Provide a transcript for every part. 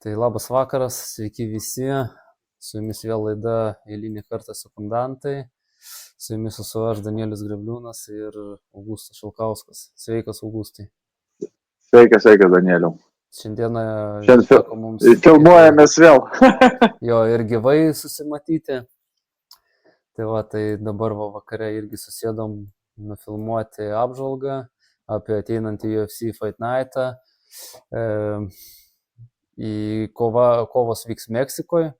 Tai labas vakaras, sveiki visi. Su jumis vėl laida eilinį kartą sekundantai. Su jumis esu aš, Danielius Grebliūnas ir Augustas Šalkauskas. Sveikas, Augustai. Sveikas, Danieliau. Šiandieną Šiandien mums filmuojamės vėl. jo ir gyvai susimatyti. Tai dabar vakare irgi susėdom nufilmuoti apžvalgą apie ateinantį UFC Fight Night'ą. Kovos vyks Meksikoje.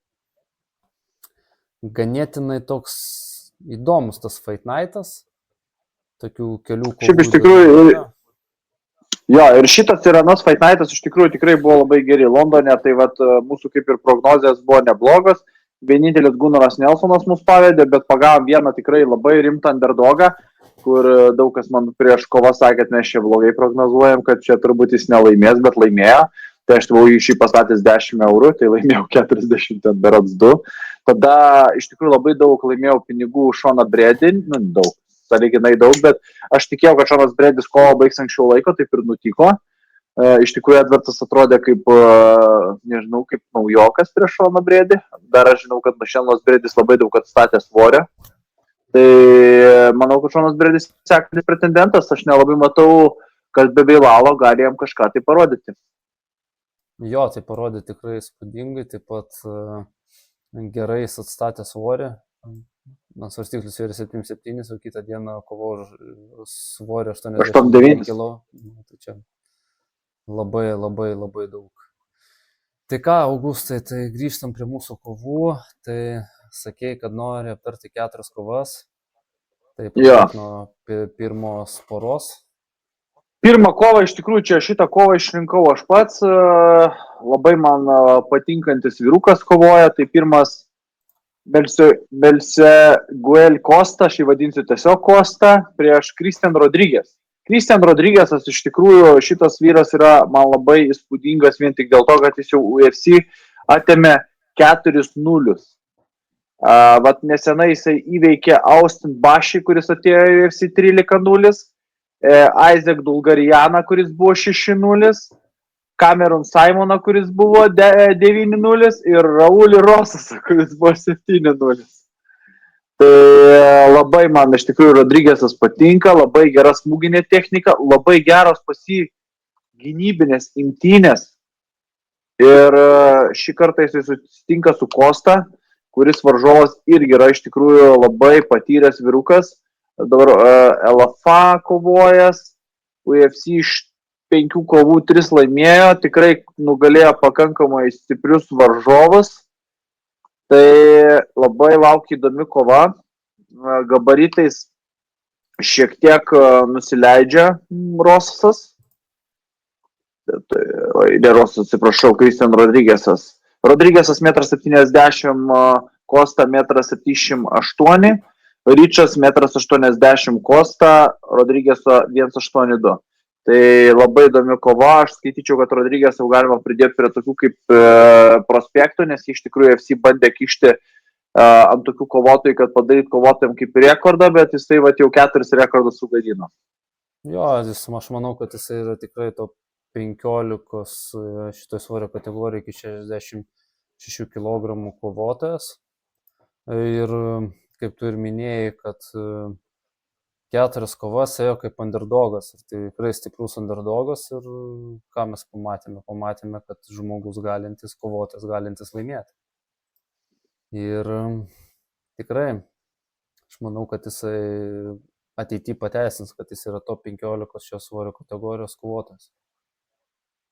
Ganėtinai toks įdomus tas Fight Night'as. Tokių kelių kovų. Šiaip iš tikrųjų, jo, ir šitas ir anas Fight Night'as iš tikrųjų tikrai buvo labai geri Londone, tai vat mūsų kaip ir prognozijas buvo neblogos. Vienintelis Gunaras Nelsonas mus pavedė, bet pagavom vieną tikrai labai rimtą underdogą, kur daug kas man prieš kovą sakė, kad mes čia blogai prognozuojam, kad čia turbūt jis nelaimės, bet laimėjo. Tai aš buvau iš jį pastatęs 10 eurų, tai laimėjau 40 ten berods 2. Tada iš tikrųjų labai daug laimėjau pinigų Šoną Bredį, daug, sąlyginai daug, bet aš tikėjau, kad Šonas Bredis kovą baigs anksčiau laiko, taip ir nutiko. Iš tikrųjų Edvardas atrodė kaip, nežinau, kaip naujokas prieš Šoną Bredį. Dar aš žinau, kad Šonas Bredis labai daug atstatė svorio. Tai manau, kad Šonas Bredis sekantis pretendentas, aš nelabai matau, kad be Beilalo gali jam kažką tai parodyti. Jo, tai parodė tikrai įspūdingai, taip pat gerai jis atstatė svorį. Svarstyklis yra 7-7, o kitą dieną kovo svorį 89 kg. Tai čia labai daug. Tai ką, Augustai, tai grįžtam prie mūsų kovų. Tai sakei, kad nori aptarti 4 kovas. Tai nuo pirmos poros. Pirmą kovą, iš tikrųjų, čia šitą kovą išrinkau aš pats, labai man patinkantis vyrukas kovoja, tai pirmas Belseguel Costa, aš jį vadinsiu tiesiog Costa, prieš Christian Rodriguez. Christian Rodriguezas, iš tikrųjų, šitas vyras yra man labai įspūdingas vien tik dėl to, kad jis jau UFC atėmė 4-0. Vat nesenai jisai įveikė Austin Bašį, kuris atėjo į UFC 13-0. Isaac Dulgarianą, kuris buvo 6-0, Cameron Simoną, kuris buvo 9-0 ir Raulį Rosasą, kuris buvo 7-0. Tai labai man iš tikrųjų Rodriguezas patinka, labai gera smūginė technika, labai geros pas jį gynybinės imtynės. Ir šį kartą jis susitinka su Costa, kuris varžovas irgi yra iš tikrųjų labai patyręs vyrukas. Dabar LFA kovojas, UFC iš 5 kovų 3 laimėjo, tikrai nugalėjo pakankamai stiprius varžovus. Tai labai laukia įdomi kova, gabaritais šiek tiek nusileidžia Rosasas. Christian Rodriguezas. Rodriguezas 1,70 m, Costa 1,78 m. Ryčas 1,80 m Costa, Rodriguezo 1,82. Tai labai įdomi kova, aš skaityčiau, kad Rodriguezą galima pridėti prie tokių kaip prospektų, nes iš tikrųjų FC bandė kišti ant tokių kovotojų, kad padaryti kovotojams kaip rekordą, bet jisai jau 4 rekordus sugadino. Jo, aš manau, kad jisai yra tikrai to 15 šitoj svorio kategorijai iki 66 kg kovotojas. Ir kaip tu ir minėjai, kad 4 kovas ėjo kaip underdogas. Ir tai tikrai stiprus underdogas. Ir ką mes pamatėme? Pamatėme, kad žmogus galintis, kovotojas galintis laimėti. Ir tikrai, aš manau, kad jisai ateityje pateisins, kad jis yra top 15 šios svorio kategorijos kovotojas.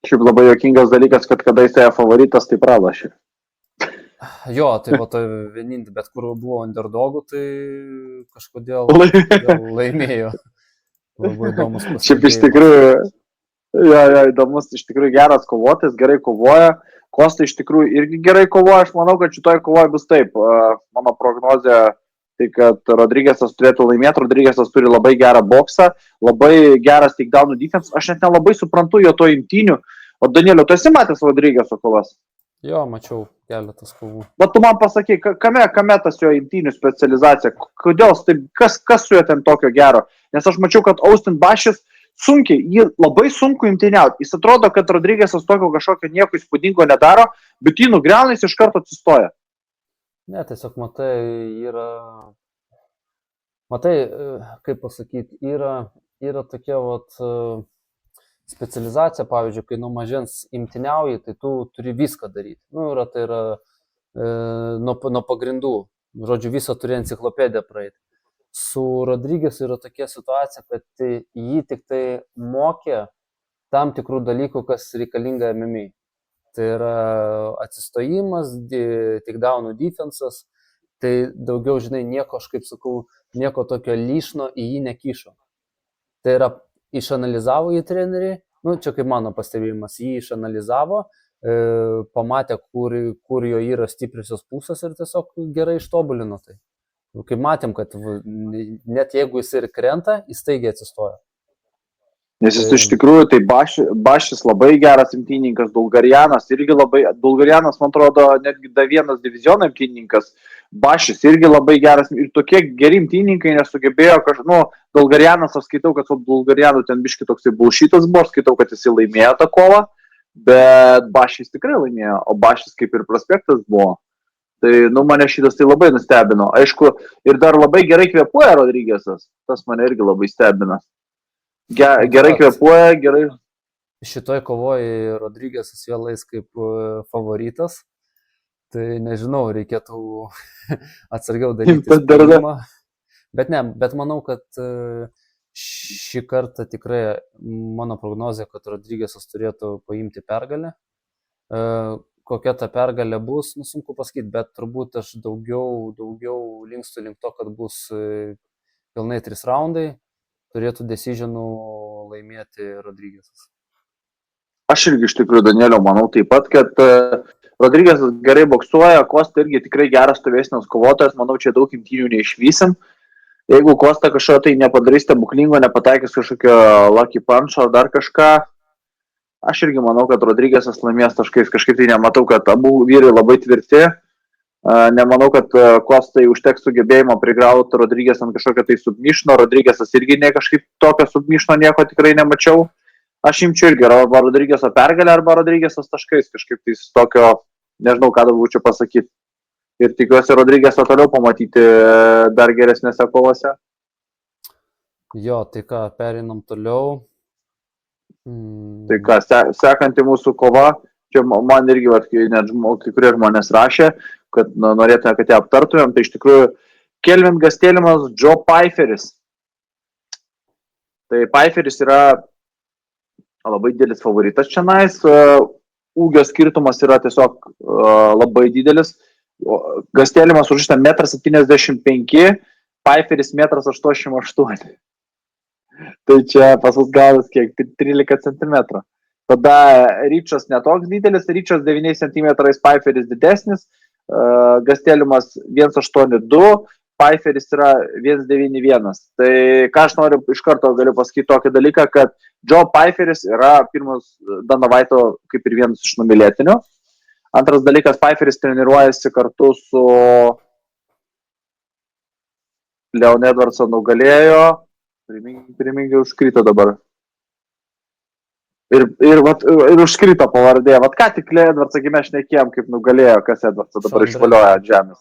Šiaip labai juokingas dalykas, kad kada jisai favoritas, tai pralašė. Jo, tai vienintelį, bet kur buvo underdogų, tai kažkodėl laimėjo. Labai įdomus pasakėjimas. Šiaip iš tikrųjų, įdomus, iš tikrųjų geras kovotojas, gerai kovoja. Costa iš tikrųjų irgi gerai kovoja, aš manau, kad šitoje kovoje bus taip. Mano prognozė, tai kad Rodriguezas turėtų laimėti, Rodriguezas turi labai gerą boksą, labai geras takedownų defense. Aš net nelabai suprantu jo to imtynių. O Danielio, tu esi matęs Rodriguezo kovas? Jo, mačiau keletas kovų. Bet tu man pasakai, kame tas jo imtynių specializacija? Kodėl, kas su juo ten tokio gero? Nes aš mačiau, kad Austin Bašis sunkiai, jį labai sunku imtyniauti. Jis atrodo, kad Rodrygėsas tokio kažkokio nieko įspūdingo nedaro, bet jį nugriauna, jis iš karto atsistoja. Ne, tiesiog matai, kaip pasakyti, yra tokia specializacija, pavyzdžiui, kai nuo mažens imtyniauji, tai tu turi viską daryti. Tai yra nuo pagrindų. Žodžiu, visą turi enciklopediją praeiti. Su Rodrygėsu yra tokia situacija, kad jį tik tai mokė tam tikrų dalykų, kas reikalinga MMA. Tai yra atsistojimas, takedownų defensas, tai daugiau, žinai, nieko, aš kaip sakau, nieko tokio lyšno į jį nekišo. Tai yra, išanalizavo jį treneriai, čia kaip mano pastebėjimas, jį išanalizavo, pamatė, kur jo yra stipriosios pusės ir tiesiog gerai ištobulino tai. Kaip matėm, kad net jeigu jis ir krenta, jis staigiai atsistoja. Nes jis iš tikrųjų, tai Bašis labai geras imtynininkas, Bulgarianas irgi labai, Bulgarianas, man atrodo, netgi D1 diviziono imtynininkas, Bašis irgi labai geras ir tokie geri imtynininkai nesugebėjo Bulgarianas, aš skaitau, kad Bulgarianų ten biški toksai bullshitas buvo, skaitau, kad jis laimėjo tą kovą, bet Bašis tikrai laimėjo, o Bašis kaip ir prospektas buvo. Tai, mane šitas tai labai nustebino. Aišku, ir dar labai gerai kvėpuoja Rodrygėsas, tas mane irgi labai stebina. Gerai kvėpuoja, gerai. Šitoj kovoje Rodrygėsas vėl eis kaip favoritas. Tai nežinau, reikėtų atsargiau daryti spaudimą. Bet manau, kad šį kartą tikrai mano prognozija, kad Rodrygėsas turėtų paimti pergalę. Kokia ta pergalė bus, sunku pasakyti, bet turbūt aš daugiau linkstu link to, kad bus pilnai 3 raundai. Turėtų decisionų laimėti Rodrygėsas. Aš irgi iš tikrųjų, Danielio, manau taip pat, kad Rodrygėsas gerai boksuoja, Kosta irgi tikrai geras stovėsnios kovotojas, manau, čia daug imtynių neišvysim. Jeigu Kosta kažko tai nepadarys stebuklingo, nepataikys kažkokio lucky punch ar dar kažką, aš irgi manau, kad Rodrygėsas laimės taškais, kažkaip tai nematau, kad abu vyrai labai tvirti. Nemanau, kad Kostai užteks sugebėjimo prigrauti Rodrygės ant kažkokio tai submišno, Rodrygėsas irgi ne kažkaip tokio submišno nieko tikrai nemačiau. Aš imčiau irgi arba Rodrygėso pergalę, arba Rodrygėsas taškais, kažkaip tai tokio, nežinau, ką daugiau čia pasakyti. Ir tikiuosi Rodrygėsą toliau pamatyti dar geresnėse kovose. Jo, tai ką, perinam toliau. Tai ką, sekanti mūsų kova, čia man irgi, net kai kurie žmonės rašė, kad norėtume, kad ją aptartumėm, tai iš tikrųjų Kelvin Gastelmas, Joe Pyferis. Tai Pyferis yra labai didelis favoritas čianais, ūgio skirtumas yra tiesiog labai didelis. Gastelmas už šitą 1,75 m, Pyferis 1,88 m. Tai čia pas mus gavus kiek, 13 cm. Tada Ryčas netoks didelis, Ryčas 9 cm, Pyferis didesnis, Gastelmas 1,82, Pyferis yra 1,91. Tai ką aš noriu iš karto galiu pasakyti tokį dalyką, kad Joe Pyferis yra pirmas Dana White'o kaip ir vienas iš numylėtinių. Antras dalykas, Pyferis treniruojasi kartu su Leon Edwardsą nugalėjo, primingai užkrito dabar. Ir užkrito pavardė. Ką tik Edvardsą mes šnekėjom, kaip nugalėjo, kas Edvardsą dabar išvalioja ant žemės.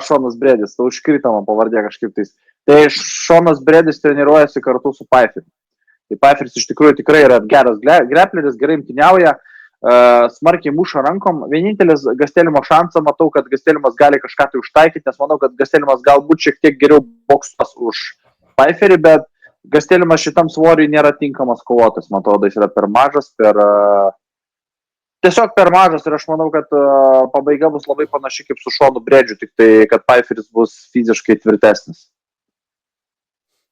Šonas Bredis, tai užkrito man pavardė kažkaip tais. Tai Šonas Bredis treniruojasi kartu su Pyferiu. Tai Pyferis iš tikrųjų tikrai yra geras grepleris, gerai imtyniauja, smarkiai muša rankom. Vienintelis Gastelimo šansą matau, kad Gastelimas gali kažką tai užtaikyti, nes manau, kad Gastelimas galbūt šiek tiek geriau boksuos už Pyferį, bet Gastelimas šitam svoriui nėra tinkamas kovotas, man atrodo, jis yra per mažas, tiesiog per mažas ir aš manau, kad pabaiga bus labai panaši kaip su Šonu Bredžiu, tik tai, kad Pyferis bus fiziškai tvirtesnis.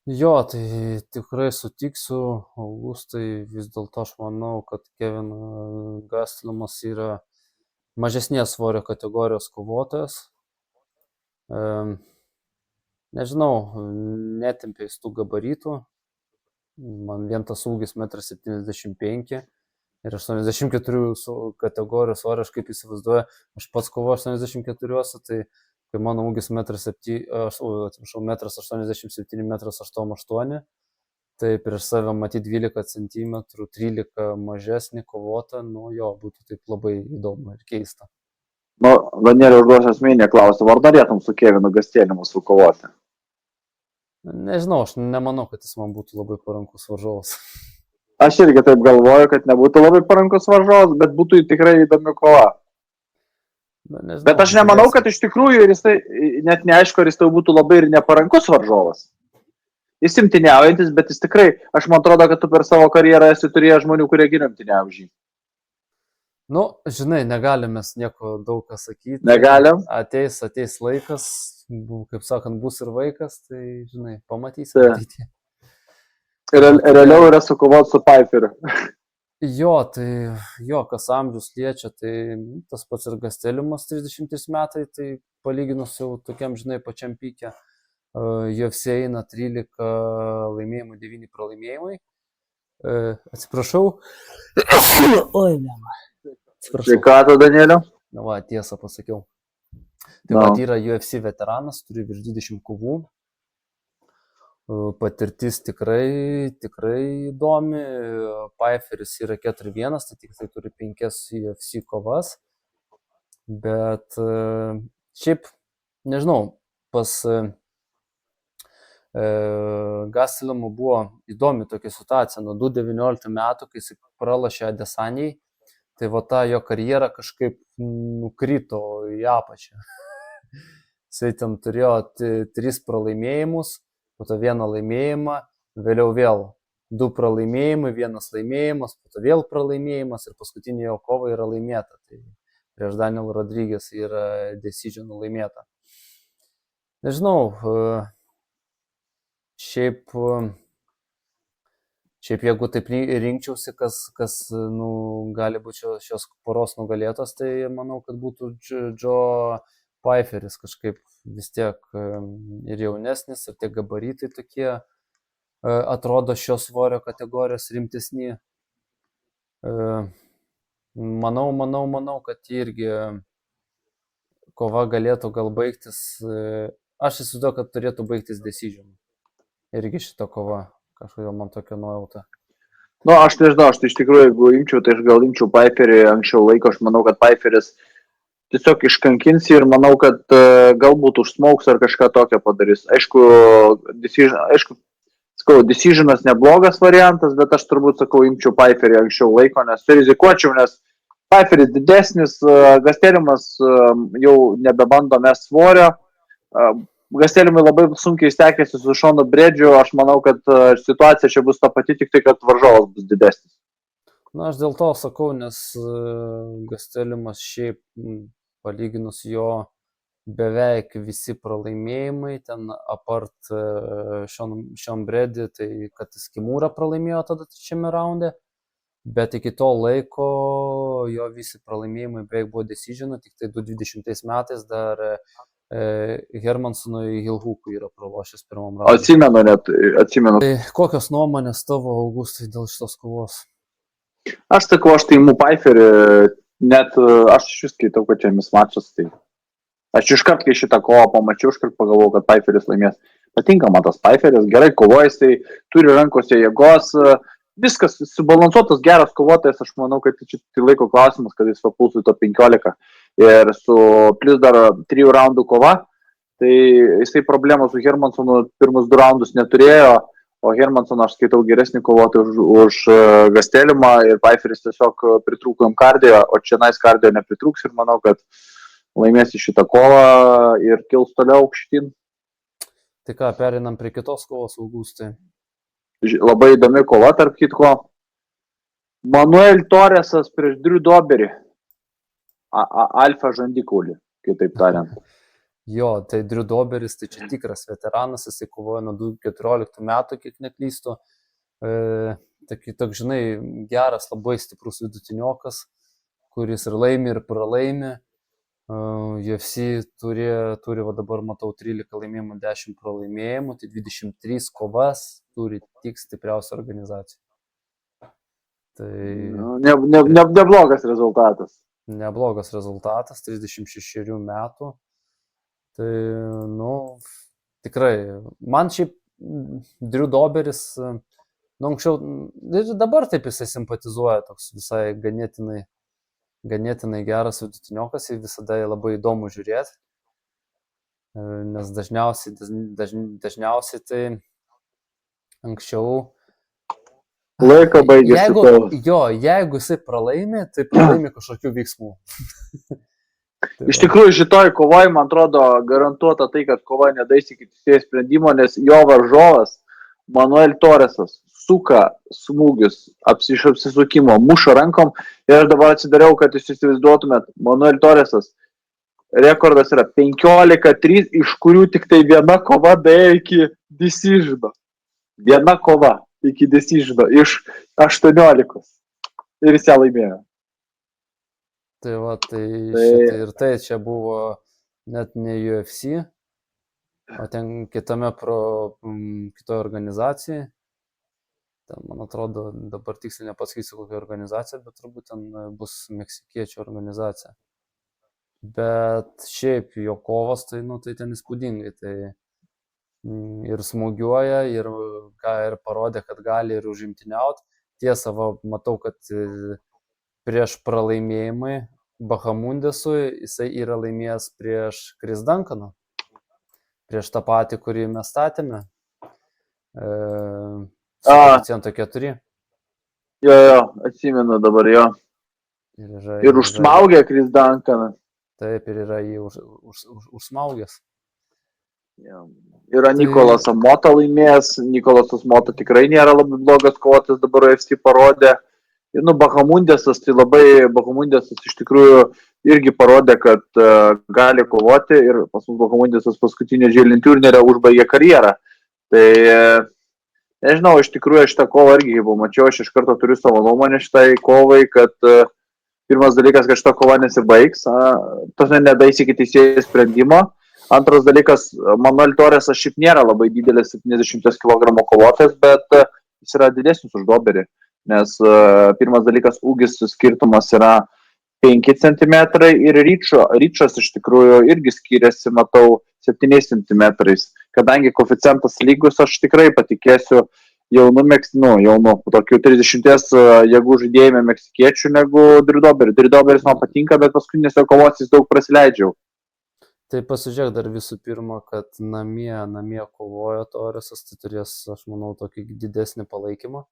Jo, tai tikrai sutiksiu, Augustai, vis dėlto aš manau, kad Kevin Gastelimas yra mažesnės svorio kategorijos kovotojas. Nežinau, netempė jis tų gabaritų, man vien tas ūgis 1,75 m ir 84 kategorijos svorio, aš kaip įsivaizduoju, aš pats kovoju 84, tai kai mano ūgis 1,87 m, 1,88 m, Tai prieš save matyti 12 cm, 13 mažesnį kovotą, nu jo, būtų taip labai įdomu ir keista. Nu, Danielio užduos asmeninę klausimą, ar norėtum su Kevinu Gastelėmu sukovoti? Nežinau, aš nemanau, kad jis man būtų labai parankus varžovas. Aš irgi taip galvoju, kad nebūtų labai parankus varžovas, bet būtų tikrai įdomi kova. Nežinau, Bet aš nemanau, kad iš tikrųjų ir jisai, net neaišku, ar jis tai būtų labai ir neparankus varžovas. Jis imtyniaujantis, bet jis tikrai, aš man atrodo, kad tu per savo karjerą esi turėjęs žmonių, kurie geriau imtyniauja už jį. Nu, žinai, negalim mes nieko daug ką sakyti. Negalim. Ateis laikas, kaip sakant, bus ir vaikas, tai, žinai, pamatysim. Tai. Ateityje. Realiau yra sukovoti su Pfeifferiu. Jo, tai jo, kas amžius liečia, tai tas pats ir Gastelėmas 33 metai, tai palyginus jau tokiam, žinai, pačiam pykė. UFC eina 13 laimėjimų, 9 pralaimėjimai. Atsiprašau. Oi, mama. Sveikato, Danielio. Na, va, tiesą pasakiau. Tai va, yra UFC veteranas, turi virš 20 kovų. Patirtis tikrai įdomi. Pfeifferis yra 4-1, tai tik tai turi 5 UFC kovas. Bet šiaip, nežinau, pas Gastelėmu buvo įdomi tokia situacija nuo 2019 metų, kai jis pralošė Adesanijai, tai va ta jo karjera kažkaip nukrito į apačią. Jisai ten turėjo 3 pralaimėjimus, po to 1 laimėjimą, vėliau vėl 2 pralaimėjimai, 1 laimėjimas, po to vėl pralaimėjimas ir paskutinė jo kova yra laimėta. Tai prieš Daniel Rodriguez yra decision laimėta. Nežinau, Šiaip jeigu taip rinkčiausi, kas gali būti šios poros nugalėtos, tai manau, kad būtų Joe Pfeifferis kažkaip vis tiek ir jaunesnis, ir tie gabaritai tokie atrodo šios svorio kategorijos rimtesni. Manau, kad irgi kova galėtų gal baigtis, aš įsivaizduoju, kad turėtų baigtis decision. Irgi šita kova, kažkodėl man tokia nuojauta. Nu, aš nežinau, aš tai iš tikrųjų, jeigu imčiau, tai aš gal imčiau Pfeifferį anksčiau laiko, aš manau, kad Pfeifferis tiesiog iškankins ir manau, kad galbūt užsmauks ar kažką tokio padarys. Aišku, decisionas neblogas variantas, bet aš turbūt sakau, imčiau Pfeifferį anksčiau laiko, nes rizikuočiau, nes Pfeifferis didesnis, Gastelėmas jau nebebando mes svorio. Gastelėmui labai sunkiai sekėsi su Šonu Bredžiu, aš manau, kad situacija čia bus ta pati, tik tai, kad varžovas bus didesnis. Na, aš dėl to sakau, nes Gastelėmas šiaip palyginus jo beveik visi pralaimėjimai, ten apart Šon Bredį, tai kad jis Kimūrą pralaimėjo tada trečiame raunde, bet iki to laiko jo visi pralaimėjimai beveik buvo decision, tik tai 2020 metais dar Hermansonui Hilhukui yra pralošęs pirmam raundui. Atsimenu. Tai kokios nuomonės tavo, Augustai, dėl šitos kovos? Aš sakau, aš tai imu Pfeifferį, net aš iš vis skaitau, kad čia mismačas. Tai aš iškart, kai šitą kovą pamačiau, iškart pagalvojau, kad Pfeifferis laimės. Patinka man tas Pfeifferis, gerai kovoja, jisai turi rankose jėgos, viskas subalansuotas, geras kovotojas, aš manau, kad čia tai laiko klausimas, kad jis papultų to 15 ir su plus dar 3 raundų kova, tai jisai problemų su Hermansonu pirmus 2 raundus neturėjo, o Hermansoną aš skaitau geresnį kovotoją už Gastelėmą ir Pfeifferis tiesiog pritrūko jam kardio, o čia nais kardio nepritrūks ir manau, kad laimės į šitą kovą ir kils toliau aukštyn. Tai ką, perinam prie kitos kovos, Augustai. Labai įdomi kova, tarp kitko. Manuel Torresas prieš Drew Doberį. Alfa žandikaulį, kitaip tariant. Jo, tai Drew Doberis, tai čia tikras veteranas, jisai kovojo nuo 2014 metų, kiek neklystu. Toks, žinai, geras, labai stiprus vidutiniokas, kuris ir laimi, ir pralaimi. UFC turi va dabar, matau, 13 laimėjimų, 10 pralaimėjimų, tai 23 kovas turi tik stipriausia organizacija. Tai neblogas rezultatas. Neblogas rezultatas, 36 metų. Tai, tikrai, man šiaip Drew Doberis Nu, anksčiau, ir dabar taip jisai simpatizuoja, toks visai ganėtinai geras vidutiniokas, jį visada labai įdomu žiūrėti, nes dažniausiai tai anksčiau, Laiko baigėsi kol. jeigu jisai pralaimi, tai pralaimi kažkokių veiksmų. Iš tikrųjų, šitoj kovoj, man atrodo, garantuota tai, kad kova nedais iki teisėjo sprendimo, nes jo varžovas, Manuel Torresas, suka smūgius iš apsisukimo, muša rankom ir aš dabar atsidariau, kad jūs įsivaizduotumėt, Manuel Torresas rekordas yra 15-3, iš kurių tik tai viena kova daėjo iki decisiono. Viena kova iki decisiono iš 18 ir jis ją laimėjo. Tai va, šitai ir tai čia buvo net ne UFC, o ten kitoje organizacijai. Ten, man atrodo, dabar tiksliai nepasakysiu kokią organizaciją, bet turbūt ten bus meksikiečių organizacija. Bet šiaip jo kovos, tai ten įspūdingai. Tai ir smūgiuoja, ir parodė, kad gali ir užimtiniauti. Tiesa, matau, kad prieš pralaimėjimai Bahamundesui jisai yra laimėjęs prieš Chris Duncaną, prieš tą patį, kurį mes statėme, su koeficientu 4. Jo, atsimenu dabar jo. Ir užsmaugė Chris Duncaną. Taip, ir yra jį užsmaugęs. Yra Nikolasas Mota laimėjęs, Nikolasas Mota tikrai nėra labai blogas kovotojas, dabar UFC parodė. Ir Bahamundesas, tai Bahamundesas iš tikrųjų irgi parodė, kad gali kovoti ir pas mus Bahamundesas paskutinio Žėlin turnyre užbaigė karjerą. Tai nežinau, iš tikrųjų šitą kovą irgi pamačiau, aš iš karto turiu savo nuomonę šitai kovai, kad pirmas dalykas, kad šita kova nesibaigs, tas nedais iki teisėjo sprendimo. Antras dalykas, Manuel Torresas šiaip nėra labai didelis 70 kg kovotojas, bet jis yra didesnis už Doberį. Nes pirmas dalykas, ūgis skirtumas yra 5 cm ir ryčas iš tikrųjų irgi skiriasi, matau, 7 cm. Kadangi koeficientas lygus, aš tikrai patikėsiu jaunų, tokių 30 jėgų žaidėjime meksikiečių negu Doberis. Doberis man patinka, bet paskutinėse kovose jis daug prasileidžiau. Tai pasižiūrėk dar visų pirma, kad namie kovojo Torresas, tai turės, aš manau, tokį didesnį palaikymą.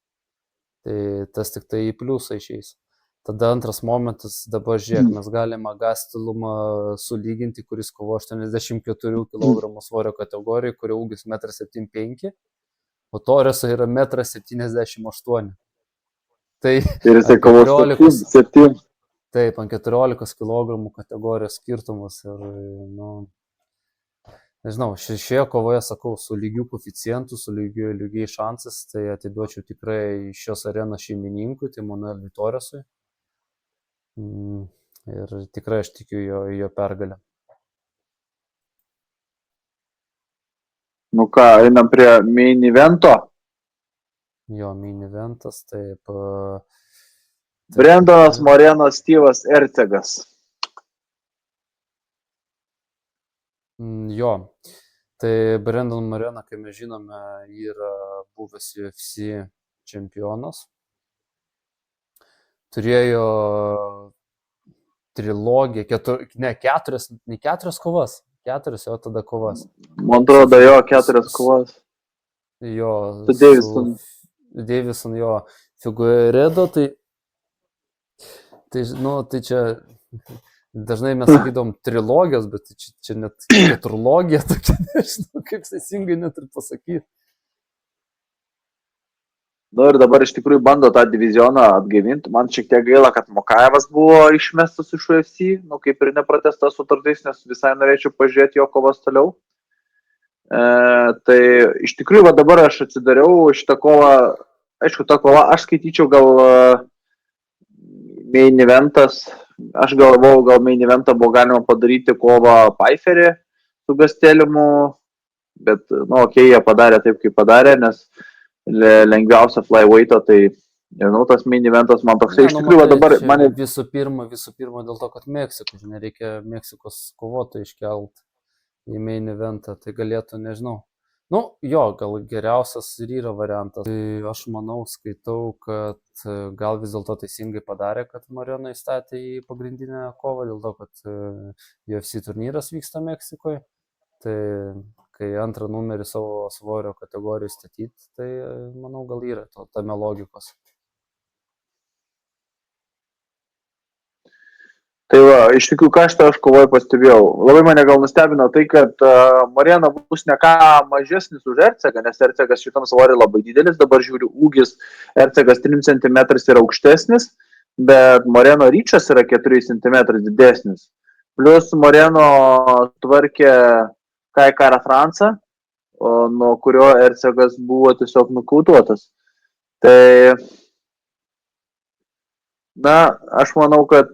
Tai tas tik tai į pliusą išeis. Tada antras momentas, dabar žiūrėk, mes galime Gastelumą sulyginti, kuris kovo 84 kg svorio kategorijai, kurio ūgis 1,75 m, o Torreso yra 1,78 m. Tai ir jisai kovo 7. Taip, ant 14 kg kategorijos skirtumas ir, nežinau, šioje kovoje, sakau, su lygiu koeficientu, su lygiai šansas, tai atiduočiau tikrai šios arenos šeimininkui, tai Manueliui Torresui. Ir tikrai aš tikiu jo pergalę. Nu ką, einam prie main evento. Jo, main eventas, taip. Brendonas Moreno, Steve'as Ercegas. Jo, tai Brandon Moreno, kaip mes žinome, yra buvęs UFC čempionas. Turėjo trilogiją, keturias kovas. Keturias, jo tada kovas. Man atrodo, jo, 4 kovas. Jo, su Davison, jo, Figueiredo, tai čia dažnai mes sakydom trilogijos, bet čia net keturlogija, tokia, nežinau, kaip teisingai net ir pasakyti. Ir dabar iš tikrųjų bando tą divizioną atgaivinti. Man šiek tiek gaila, kad Mokajevas buvo išmestas iš UFC, kaip ir nepratęsta sutartis, nes visai norėčiau pažiūrėti jo kovas toliau. Tai iš tikrųjų dabar aš atsidariau šitą kovą, aišku, tą kovą aš skaityčiau gal main eventas, aš galvojau, gal main eventą buvo galima padaryti kovą Pfeifferį su Gasteliumu, bet, jie padarė taip, kaip padarė, nes lengviausia flyweight'o, tai, nežinau, tas main eventas man toksai, iš tikrųjų, dabar mane... Visų pirma, dėl to, kad Meksikos, nereikia Meksikos kovotojų iškelt į main eventą, tai galėtų, nežinau, Nu, jo, gal geriausias ir yra variantas. Tai aš manau, skaitau, kad gal vis dėlto teisingai padarė, kad Moreno įstatė į pagrindinę kovą, dėl to, kad UFC turnyras vyksta Meksikoje. Tai kai antrą numerį savo svorio kategorijų statyti, tai manau, gal yra tame logikos. Tai va, iš tikrųjų, ką aš kovoje pastebėjau. Labai mane gal nustebino tai, kad Moreno bus ne ką mažesnis už Ercegą, nes Ercegas šitam svorį labai didelis, dabar žiūriu, ūgis Ercegas 3 cm yra aukštesnis, bet Moreno ryčas yra 4 cm didesnis. Plus Moreno tvarkė Kai Kara Francą, nuo kurio Ercegas buvo tiesiog nukautuotas. Tai, na, aš manau, kad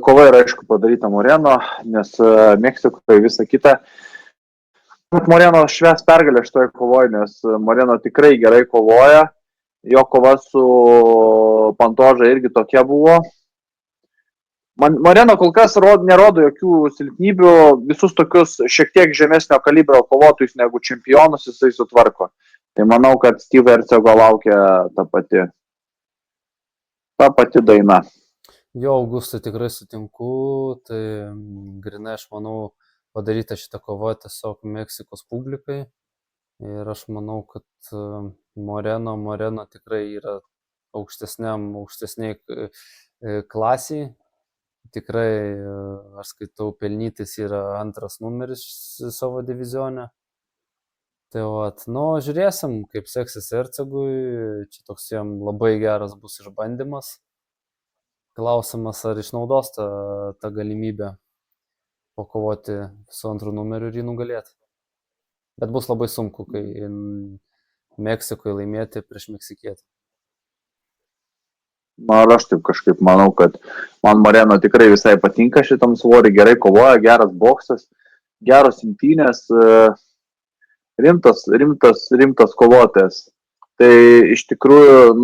kova yra aišku padaryta Moreno, nes Meksikoje visą kitą. Moreno švęs pergalę šitoje kovoje, nes Moreno tikrai gerai kovoja. Jo kova su Pantoža irgi tokia buvo. Moreno kol kas nerodo jokių silpnybių, visus tokius šiek tiek žemesnio kalibro kovotojus negu čempionus jisai sutvarko. Tai manau, kad Steve Ercego laukia ta pati daina. Jo, Augustai, tikrai sutinku, tai grinai aš manau padaryta šitą kovą tiesiog Meksikos publikai ir aš manau, kad Moreno tikrai yra aukštesniai klasiai, tikrai aš skaitau pelnytis yra antras numeris savo divizione. Tai vat, žiūrėsim, kaip seksis Ercegui, čia toks jam labai geras bus išbandymas. Klausimas, ar išnaudos tą galimybę pakovoti su antru numeriu ir jį nugalėti. Bet bus labai sunku, kai Meksikoje laimėti prieš meksikietį. Aš taip kažkaip manau, kad man Moreno tikrai visai patinka šitam svorį, gerai kovoja, geras boksas, geros imtynės, rimtas kovotojas. Tai iš tikrųjų,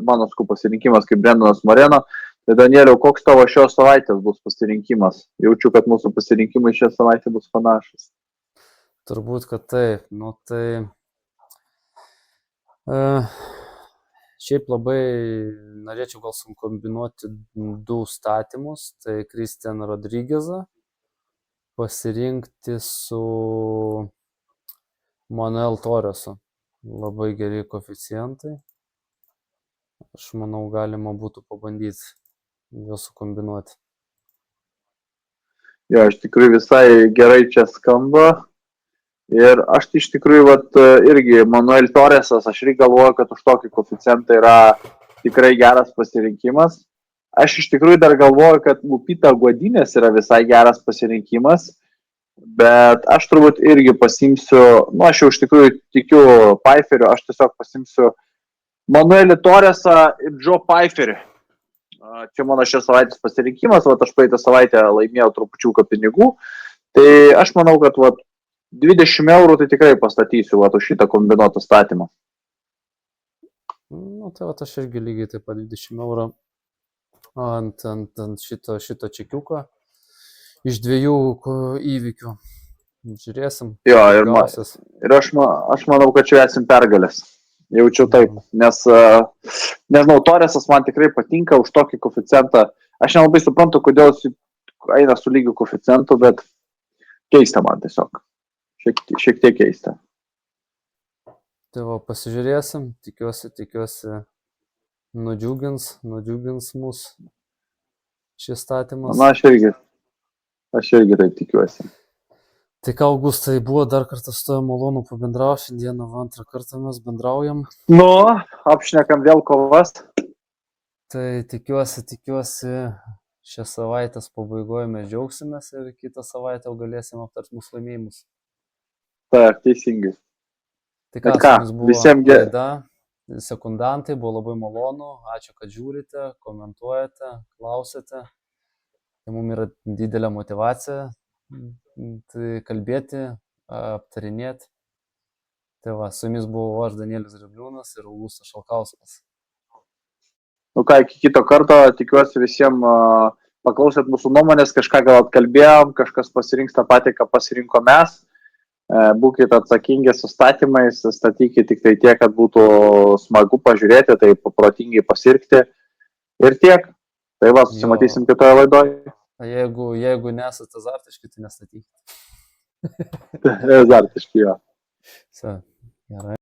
mano pasirinkimas kaip Brendanas Moreno. Tai Danieliau, koks tavo šios savaitės bus pasirinkimas? Jaučiu, kad mūsų pasirinkimai šią savaitę bus panašus. Turbūt, kad taip. Šiaip labai norėčiau gal sukombinuoti 2 statymus. Tai Christian Rodriguezą pasirinkti su Manuel Torresu. Labai geri koeficientai. Aš manau, galima būtų pabandyti juos sukombinuoti. Jo, iš tikrųjų visai gerai čia skamba. Ir aš iš tikrųjų, irgi Manuel Torresas, aš irgi galvoju, kad už tokį koeficientą yra tikrai geras pasirinkimas. Aš iš tikrųjų dar galvoju, kad Lupita Godinės yra visai geras pasirinkimas. Bet aš turbūt irgi pasimsiu, aš jau iš tikrųjų tikiu Pfeifferiu, aš tiesiog pasimsiu Manuelį Torresą ir Joe Pfeifferį. Čia mano šios savaitės pasirinkimas, aš praeitą savaitę laimėjau trupučiuką pinigų. Tai aš manau, kad 20 eurų tai tikrai pastatysiu už šitą kombinuotą statymą. Tai aš irgi lygiai taip pat 20 eurų ant šito čekiuko. Iš 2 įvykių. Žiūrėsim. Jo, ir aš manau, kad čia esim pergalės. Jaučiu taip, nes, nežinau, Torresas man tikrai patinka už tokį koeficientą. Aš nelabai suprantu, kodėl jis eina su lygiu koeficientu, bet keista man tiesiog. Šiek tiek keista. Tai pasižiūrėsim, tikiuosi nudžiugins mus šis statymas. Aš irgi taip tikiuosi. Tai ką, Augustai, buvo dar kartą su tavimi malonu pabendrauti, šiandieną antrą kartą mes bendraujam. Apšnekam vėl kovas. Tai tikiuosi, šią savaitės pabaigoje mes džiaugsimės ir kitą savaitę galėsim aptarti mūsų laimėjimus. Taip, teisingai. Tai ką, visiems laida, sekundantai, buvo labai malonu, ačiū, kad žiūrite, komentuojate, klausėte. Tai mums yra didelė motyvacija kalbėti, aptarinėti. Tai su jumis buvo aš, Danielius Drebliūnas ir Augustas Šalkauskas. Iki kito karto, tikiuosi visiems paklausėt mūsų nuomonės, kažką gal atkalbėjom, kažkas pasirinks tą patį, ką pasirinko mes. Būkite atsakingi su statymais, statykite tik tai tiek, kad būtų smagu pažiūrėti, tai paprotingai pasirkti ir tiek. Tai va, susimatysim kitoje laidoje. Jeigu nesate azartiški, tai nestatykite. Azartiški, jo. Gerai.